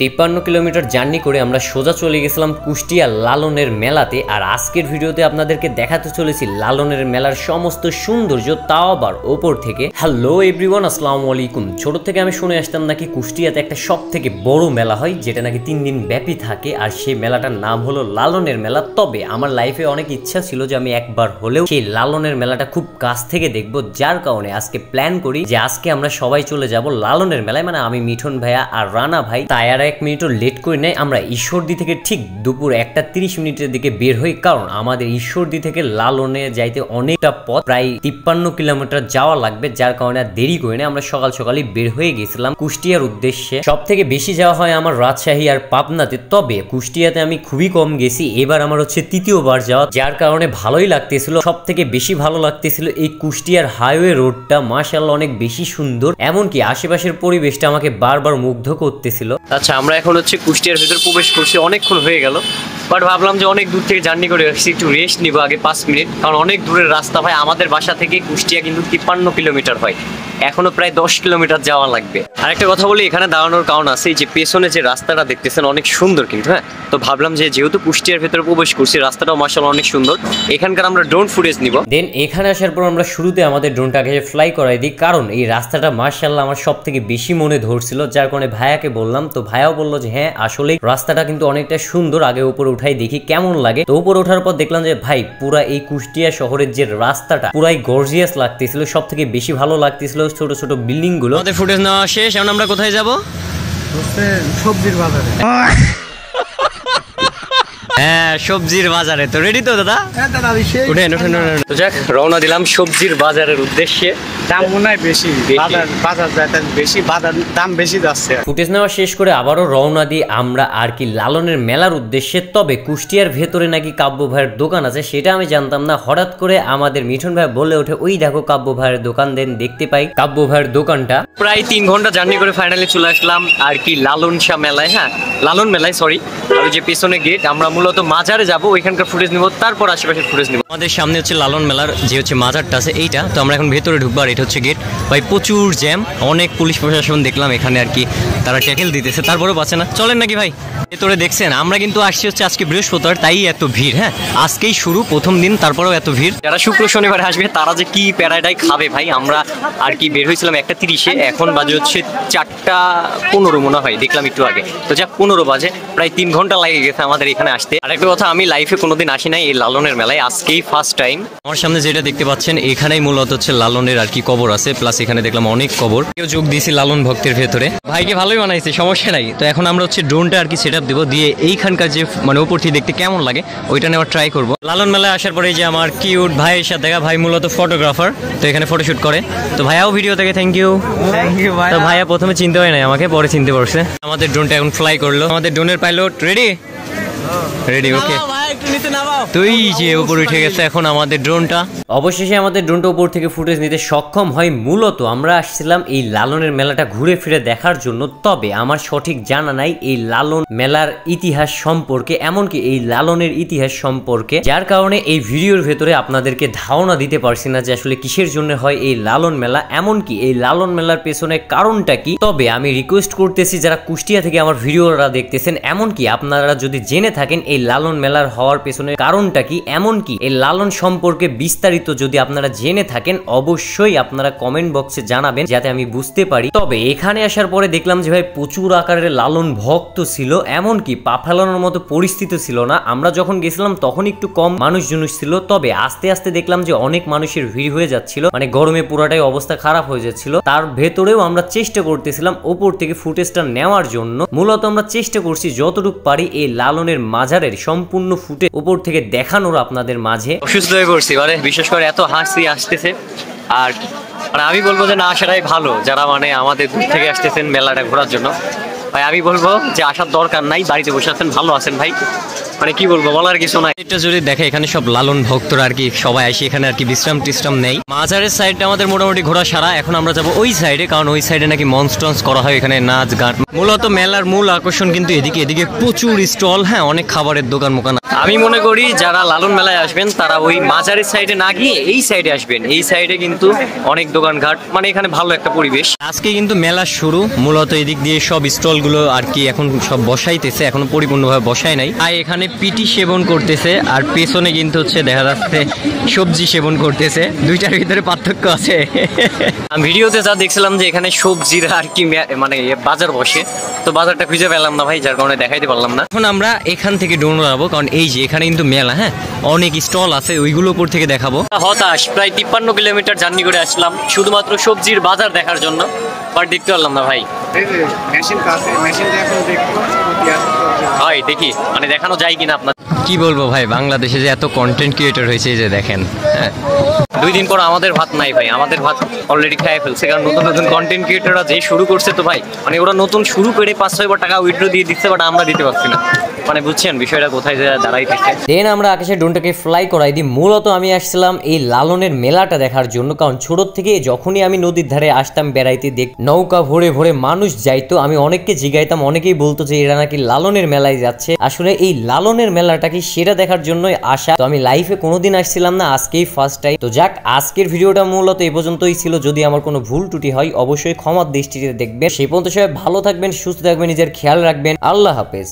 53 kilometre journey করে আমরা সোজা চলে গেছিলাম কুষ্টিয়া লালনের মেলাতে। আর আজকের ভিডিওতে আপনাদেরকে দেখাতে চলেছি লালনের মেলার সমস্ত সৌন্দর্য, তাও আবার ওপর থেকে। হ্যালো এভরিওয়ান, আসসালামু আলাইকুম। ছোট থেকে আমি শুনে আসতাম নাকি কুষ্টিয়াতে একটা সব থেকে বড় মেলা হয়, যেটা নাকি 3 দিন ব্যাপী থাকে, আর সেই মেলাটার নাম হলো লালনের মেলা। তবে আমার লাইফে অনেক ইচ্ছা ছিল যে আমি একবার হলেও সেই লালনের মেলাটা খুব কাছ থেকে দেখবো, যার কারণে আজকে প্ল্যান করি যে আজকে আমরা সবাই চলে যাব লালনের মেলায়। মানে আমি, মিঠুন ভাইয়া আর রানা ভাই। তাই আর 1 মিনিটও লেট করে নেই, আমরা ঈশ্বরদী থেকে ঠিক দুপুর 1:30 মিনিটের দিকে বের হই। কারণ আমাদের ঈশ্বরদী থেকে লালনে যাইতে অনেকটা পথ, প্রায় 53 কিলোমিটার যাওয়া লাগবে, যার কারণে আর দেরি করে নেই। আমরা সকাল সকালই বের হয়ে গেছিলাম কুষ্টিয়ার উদ্দেশ্যে। সব থেকে বেশি যাওয়া হয় আমার রাজশাহী আর পাবনাতে, তবে কুষ্টিয়াতে আমি খুবই কম গেছি। এবার আমার হচ্ছে 3য় যাওয়া, যার কারণে ভালোই লাগতেছিল। সব থেকে বেশি ভালো লাগতেছিল এই কুষ্টিয়ার হাইওয়ে রোডটা, মাশাআল্লাহ অনেক বেশি সুন্দর। এমনকি আশেপাশের পরিবেশটা আমাকে বারবার মুগ্ধ করতেছিল। আচ্ছা, আমরা এখন হচ্ছে কুষ্টিয়ার ভিতর প্রবেশ করছি, অনেকক্ষণ হয়ে গেল, বাট ভাবলাম যে অনেক দূর থেকে জার্নি করে আসছি, একটু রেস্ট নিব আগে 5 মিনিট, কারণ অনেক দূরের রাস্তা ভাই। আমাদের বাসা থেকে কুষ্টিয়া কিন্তু 53 কিলোমিটার হয়, এখনো প্রায় 10 কিলোমিটার যাওয়া লাগবে। আর একটা কথা বলি, এখানে দাঁড়ানোর কারণ আছে, যে পেছনে যে রাস্তাটা দেখতেছেন অনেক সুন্দর কিন্তু, হ্যাঁ। তো ভাবলাম যে যেহেতু কুষ্টিয়ার ভেতরে প্রবেশ করছি, রাস্তাটাও মাশাআল্লাহ অনেক সুন্দর, এখানকার আমরা ড্রোন ফুটেজ নিব। দেন এখানে আসার পর আমরা শুরুতে আমাদের ড্রোনটাকে ফ্লাই করাই দিই, কারণ এই রাস্তাটা মাশাআল্লাহ আমার সব থেকে বেশি মনে ধরছিল, যার কারণে ভাইয়াকে বললাম। তো ভাইয়াও বললো যে হ্যাঁ আসলে রাস্তাটা কিন্তু অনেকটা সুন্দর, আগে উপরে উঠাই দেখি কেমন লাগে। তো উপরে ওঠার পর দেখলাম যে ভাই পুরা এই কুষ্টিয়া শহরের যে রাস্তাটা পুরাই গর্জিয়াস লাগতেছিল। সব থেকে বেশি ভালো লাগতেছিল ছোট ছোট বিল্ডিং গুলো। আমাদের ফুটেজ নেওয়া শেষ, এখন আমরা কোথায় যাবো? সবজির বাজারে। হ্যাঁ, সবজির বাজারে। তো রেডি তো দাদা? হ্যাঁ দাদা, উঠেন উঠেন। তো যাক, রওনা দিলাম সবজির বাজারের উদ্দেশ্যে। দাম মনে হয় বেশি, বাজার বেশি, বাজার দাম বেশি যাচ্ছে। ফুটেজ নেওয়া শেষ করে আবারও রওনা দিই আমরা আর কি লালনের মেলার উদ্দেশ্যে। তবে কুষ্টিয়ার ভেতরে নাকি কাব্য ভাইয়ের দোকান আছে, সেটা আমি জানতাম না। হঠাৎ করে আমাদের মিঠুন ভাই বলে ওঠে, ওই দেখো কাব্য ভাইয়ের দোকান। দেন দেখতে পাই কাব্য ভাইয়ের দোকানটা। প্রায় 3 ঘন্টা জার্নি করে ফাইনালি চলে আসলাম আর কি লালন শাহ মেলায়। হ্যাঁ, লালন মেলায়, সরি। আর যে পেছনে গেট, আমরা মূলত মাজারে যাবো, ওইখানকার ফুটেজ নিব, তারপর আশেপাশের ফুটেজ নিব। আমাদের সামনে হচ্ছে লালন মেলার যে হচ্ছে মাজারটা আছে, এইটা। তো আমরা এখন ভেতরে ঢুকবো, আর এটা হচ্ছে গেট। ভাই প্রচুর জ্যাম, অনেক পুলিশ প্রশাসন দেখলাম এখানে আর কি, তারা ট্যাকেল দিতেছে, তারপরেও বাঁচে না। চলেন নাকি ভাই? ভেতরে দেখছেন আমরা কিন্তু আসছি হচ্ছে আজকে বৃহস্পতিবার, তাই এত ভিড়। হ্যাঁ, আজকেই শুরু, প্রথম দিন, তারপরেও এত ভিড়। যারা শুক্র শনিবার আসবে তারা যে কি প্যারাডাই খাবে ভাই। আমরা আর কি বের হয়েছিলাম 1:30-এ, এখন বাজে হচ্ছে 4:15 মনে হয়, দেখলাম একটু আগে। তো যাক 15 বাজে, প্রায় 3 ঘন্টা লাগে গেছে আমাদের এখানে আসতে। আর একটা কথা, আমি লাইফে কোনোদিন আসি নাই এই লালনের মেলায়, আজকেই ফার্স্ট টাইম। আমার সামনে যেটা দেখতে পাচ্ছেন, এখানেই মূলত হচ্ছে লালনের আর কি কবর আছে, প্লাস এখানে দেখলাম অনেক কবর। কেউ যোগ দিয়েছি লালন ভক্তের ভেতরে, ভাইকে ভালোই বানাইছে, সমস্যা নাই। তো এখন আমরা হচ্ছে ড্রোনটা আর কি সেট আপ দেবো, দিয়ে এইখানকার যে মানে উপর থেকে দেখতে কেমন লাগে ওইটা নেওয়ার ট্রাই করবো। লালন মেলায় আসার পরে যে আমার কিউট ভাইয়ের সাথে দেখা, ভাই মূলত ফটোগ্রাফার, তো এখানে ফটোশুট করে। তো ভাইয়াও ভিডিও থেকে থ্যাংক ইউ ভাই। তো ভাইয়া প্রথমে চিনতে হয় নাই আমাকে, পরে চিনতে পারছে। আমাদের ড্রোনটা এখন ফ্লাই করলো। আমাদের ড্রোনের পাইলট রেডি রেডি ওকে। তুই যে উপরে উঠে গেছে এখন আমাদের ড্রোনটা। অবশেষে আমাদের ড্রোনটা উপর থেকে ফুটেজ নিতে সক্ষম হয়। মূলত আমরা আসছিলাম এই লালনের মেলাটা ঘুরে ফিরে দেখার জন্য, তবে আমার সঠিক জানা নাই এই লালন মেলার ইতিহাস সম্পর্কে, এমনকি এই লালনের ইতিহাস সম্পর্কে, যার কারণে এই ভিডিওর ভেতরে আপনাদেরকে ধারণা দিতে পারছি না যে আসলে কিসের জন্য হয় এই লালন মেলা, এমনকি এই লালন মেলার পেছনে কারণটা কি। তবে আমি রিকোয়েস্ট করতেছি যারা কুষ্টিয়া থেকে আমার ভিডিওটা দেখতেছেন, এমনকি আপনারা যদি জেনে থাকেন এই লালন মেলার হওয়ার পেছনে কারণটা কি, এমনকি এই লালন সম্পর্কে বিস্তারিত যদি আপনারা জেনে থাকেন, অবশ্যই আপনারা কমেন্ট বক্সে জানাবেন যাতে আমি বুঝতে পারি। তবে এখানে আসার পরে দেখলাম যে ভাই প্রচুর আকারের লালন ভক্ত ছিল, এমনকি পা ফেলানোর মতো পরিস্থিতি ছিল না। আমরা যখন গেছিলাম তখন একটু কম মানুষজন ছিল, তবে আস্তে আস্তে দেখলাম যে অনেক মানুষের ভিড় হয়ে যাচ্ছিল, মানে গরমে পুরাটাই অবস্থা খারাপ হয়ে যাচ্ছিল। তার ভেতরেও আমরা চেষ্টা করতেছিলাম ওপর থেকে ফুটেজটা নেওয়ার জন্য। মূলত আমরা চেষ্টা করছি যতটুকু পারি এই লালনের মাজারের সম্পূর্ণ ফুটেজ উপর থেকে দেখানোর আপনাদের মাঝে। অসুস্থ হয়ে পড়ছি, মানে বিশেষ করে এত হাসি আসতেছে। আর মানে আমি বলবো যে না আসাটাই ভালো, যারা মানে আমাদের দূর থেকে আসতেছেন মেলাটা ঘোরার জন্য। ভাই আমি বলবো যে আসার দরকার নাই, বাড়িতে বসে আছেন ভালো আছেন ভাই। মানে কি বলবো, বলার কিছু নাই। এটা যদি দেখে এখানে সব লালন ভক্তরা আর কি সবাই আসে এখানে আর কি বিশ্রাম টিশ্রাম নেই। মাজারের সাইডটা আমাদের মোটামুটি ঘোরা সারা। এখন আমরা যাবো ওই সাইডে, কারণ ওই সাইডে নাকি মঞ্চ টঞ্চ করা হয়, এখানে নাচ গান। মূলত মেলার মূল আকর্ষণ কিন্তু এদিকে, এদিকে প্রচুর স্টল, হ্যাঁ অনেক খাবারের দোকান মোকান। আমি মনে করি যারা লালন মেলায় আসবেন তারা ওই মাজারের সাইডে না গিয়ে এই সাইডে আসবেন। এই সাইডে কিন্তু অনেক দোকানঘাট, মানে এখানে ভালো একটা পরিবেশ। আজকে কিন্তু মেলা শুরু, মূলত এদিক দিয়ে সব স্টল গুলো আর কি এখন সব বসাইতেছে, এখনো পরিপূর্ণভাবে বসায় নাই। আর এখানে পিটি সেবন করতেছে, আর পেছনে কিন্তু হচ্ছে দেখা যাচ্ছে সবজি সেবন করতেছে। দুইটার ভিতরে পার্থক্য আছে। আমি ভিডিওতে যা দেখছিলাম যে এখানে সবজির আর কি মানে বাজার বসে, তো বাজারটা খুঁজে পেলাম না ভাই, যার কারণে দেখাইতে পারলাম না। এখন আমরা এখান থেকে ডোনো যাবো, কারণ এই যে এখানে কিন্তু মেলা, হ্যাঁ অনেক স্টল আছে, ওইগুলো উপর থেকে দেখাবো। হতাশ, প্রায় 53 কিলোমিটার জার্নি করে আসলাম শুধুমাত্র সবজির বাজার দেখার জন্য, বাট দেখতে পারলাম না ভাই। হয় দেখি, মানে দেখানো যায় কিনা আপনার। কি বলবো ভাই, বাংলাদেশে যে এত কন্টেন্ট ক্রিয়েটর হয়েছে, যে দেখেন, হ্যাঁ 2 দিন পর আমাদের ভাত নাই ভাই, আমাদের ভাত অলরেডি খেয়ে ফেলছে, কারণ নতুন নতুন কন্টেন্ট ক্রিয়েটররা যে শুরু করছে তো ভাই, মানে ওরা নতুন শুরু করে 5-6 বার টাকা উইথড্র দিয়ে দিচ্ছে, বাট আমরা দিতে পারছি না। মানে বুঝছেন বিষয়টা কোথায় দাঁড়াইতেছে। দেন আমরা আকাশের ড্রোনটাকে ফ্লাই করাই দিই। মূলত আমি আসছিলাম এই লালনের মেলাটা দেখার জন্য, কারণ ছোট থেকে যখনই আমি নদীর ধারে আসতাম বেড়াইতে, নৌকা ভরে ভরে মানুষ যাইতো, আমি অনেককে জিগাইতাম, অনেকেই বলতো যে এরা নাকি লালনের মেলায় যাচ্ছে। আসলে এই লালনের মেলাটা কি সেটা দেখার জন্যই আসা। তো আমি লাইফে কোনোদিন আসছিলাম না, আজকেই ফার্স্ট টাইম। তো যাক, আজকের ভিডিওটা মূলত এই পর্যন্তই ছিল। যদি আমার কোনো ভুল ত্রুটি হয় অবশ্যই ক্ষমার দৃষ্টিতে দেখবেন। সেই পর্যন্ত সবাই ভালো থাকবেন, সুস্থ থাকবেন, নিজের খেয়াল রাখবেন। আল্লাহ হাফেজ।